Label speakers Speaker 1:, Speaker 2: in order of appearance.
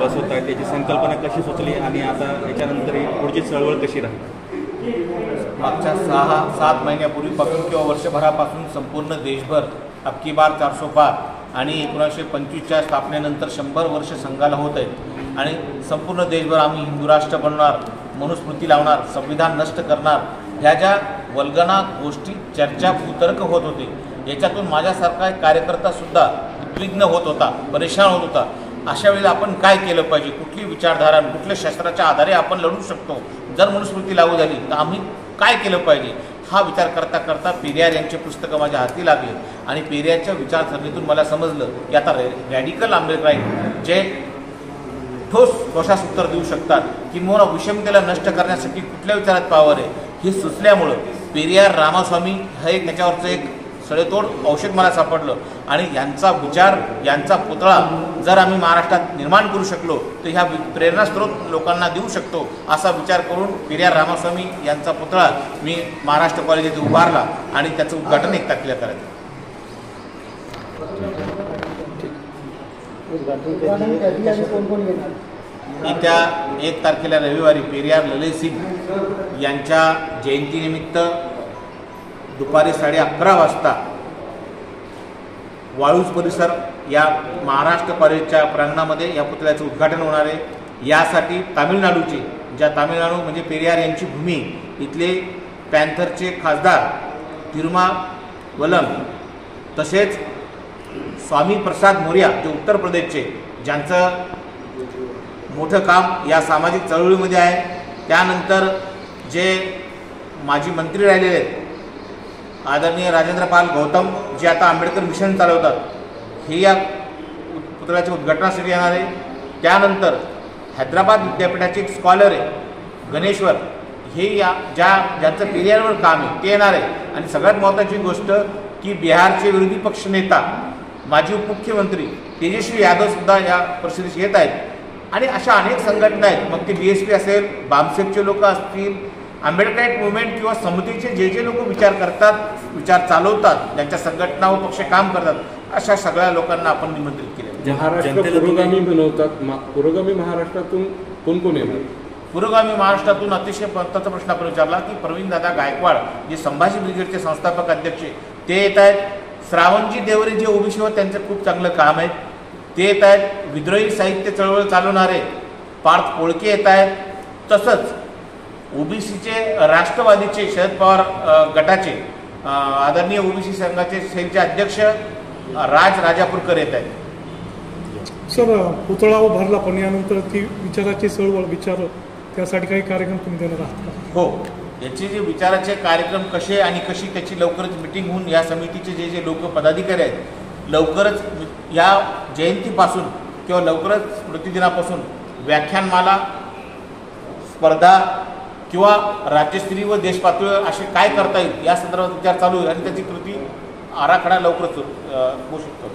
Speaker 1: बसवताय त्याची संकल्पना कशी सुचली आणि आता याच्यानंतर पुढची चळवळ कशी राहील?
Speaker 2: मागच्या 6-7 महिन्यापूर्वीपासून किंवा वर्षभरापासून संपूर्ण देशभर अबकी बार 400 पार आणि 1925च्या स्थापनेनंतर 100 वर्ष संघाला होत आहेत आणि संपूर्ण देशभर आम्ही हिंदू राष्ट्र बनणार, मनुस्मृती लावणार, संविधान नष्ट करणार, ह्या ज्या वल्गना गोष्टी चर्चा कुतर्क होत होते, याच्यातून माझ्यासारखा एक कार्यकर्तासुद्धा उद्विग्न होत होता, परेशान होत होता. अशा वेळेला आपण काय केलं पाहिजे, कुठली विचारधारा, कुठल्या शस्त्राच्या आधारे आपण लढू शकतो, जर मनुस्मृती लागू झाली तर आम्ही काय केलं पाहिजे, हा विचार करता करता पेरियार यांचे पुस्तकं माझ्या हाती लागले आणि पेरियारच्या विचारसरणीतून मला समजलं की आता रॅडिकल आंबेडकर आहेत जे ठोस उत्तर देऊ शकतात, किंवा विषमतेला नष्ट करण्यासाठी कुठल्या विचारात पावर आहे हे सुचल्यामुळं पेरियार रामास्वामी हा एक त्याच्यावरचं एक सडेतोड औषध मला सापडलं आणि यांचा विचार, यांचा पुतळा जर आम्ही महाराष्ट्रात निर्माण करू शकलो तर ह्या प्रेरणास्रोत लोकांना देऊ शकतो असा विचार करून पेरियार रामास्वामी यांचा पुतळा मी महाराष्ट्र कॉलेजात उभारला आणि त्याचं उद्घाटन 1 तारखेला करायचं. येत्या 1 तारखेला रविवारी पेरियार ललितसिंग यांच्या जयंतीनिमित्त दुपारी 11:30 वाजता वाळूज परिसर या महाराष्ट्र कॉलेजच्या प्रांगणामध्ये या पुतळ्याचं उद्घाटन होणार आहे. यासाठी तामिळनाडूचे, ज्या तामिळनाडू म्हणजे पेरियार यांची भूमी, इथले पॅन्थरचे खासदार तिरुमावलम, तसेच स्वामी प्रसाद मौर्या जे उत्तर प्रदेशचे, ज्यांचं मोठं काम या सामाजिक चळवळीमध्ये आहे, त्यानंतर जे माजी मंत्री राहिलेले आहेत आदरणीय राजेंद्रपाल गौतम जे आता आंबेडकर मिशन चालवतात, हे या पुतळ्याच्या उद्घाटनासाठी येणार आहे. त्यानंतर हैदराबाद विद्यापीठाचे एक स्कॉलर आहे गणेश्वर, हे ज्यांचं पेरियारवर काम आहे ते येणार आहे. आणि सगळ्यात महत्त्वाची गोष्ट की बिहारचे विरोधी पक्षनेता माजी उपमुख्यमंत्री तेजस्वी यादवसुद्धा या परिषदेस येत आहेत आणि अशा अनेक संघटना आहेत, मग ते BSP असेल, बामसेपचे लोक असतील, आंबेडकराईट मुवमेंट किंवा समतेचे जे लोक विचार करतात, विचार चालवतात, ज्यांच्या संघटना व पक्ष काम करतात, अशा सगळ्या लोकांना आपण निमंत्रित केले.
Speaker 3: महाराष्ट्र पुरोगामी बनवतात, पुरोगामी महाराष्ट्रातून कोण कोण येणार?
Speaker 2: पुरोगामी महाराष्ट्रातून अतिशय महत्त्वाचा प्रश्न आपण विचारला की प्रवीणदादा गायकवाड जे संभाजी ब्रिगेडचे संस्थापक अध्यक्ष ते येत आहेत. श्रावणजी देवरे जे ओबीसीवर त्यांचं खूप चांगलं काम आहे ते येत आहेत. विद्रोही साहित्य चळवळ चालवणारे पार्थ कोळके येत आहेत. तसंच ओबीसीचे राष्ट्रवादीचे शरद पवार गटाचे आदरणीय ओबीसी संघाचे सेलचे अध्यक्ष राज राजापूरकर येत आहेत.
Speaker 4: सर, पुतळा उभारला पण यानंतर ती विचाराची चळवळ त्यासाठी काही कार्यक्रम तुम्ही देणार आहात का?
Speaker 2: हो, याचे जे विचाराचे कार्यक्रम कसे आणि कशी त्याची लवकरच मिटिंग होऊन या समितीचे जे लोक पदाधिकारी आहेत लवकरच या जयंतीपासून किंवा लवकरच स्मृतिदिनापासून व्याख्यानमाला, स्पर्धा किंवा राज्यस्तरीय व देशपातळीवर असे काय करता येईल या संदर्भात विचार चालू आहे आणि त्याची कृती आराखडा लवकरच घोषित करू.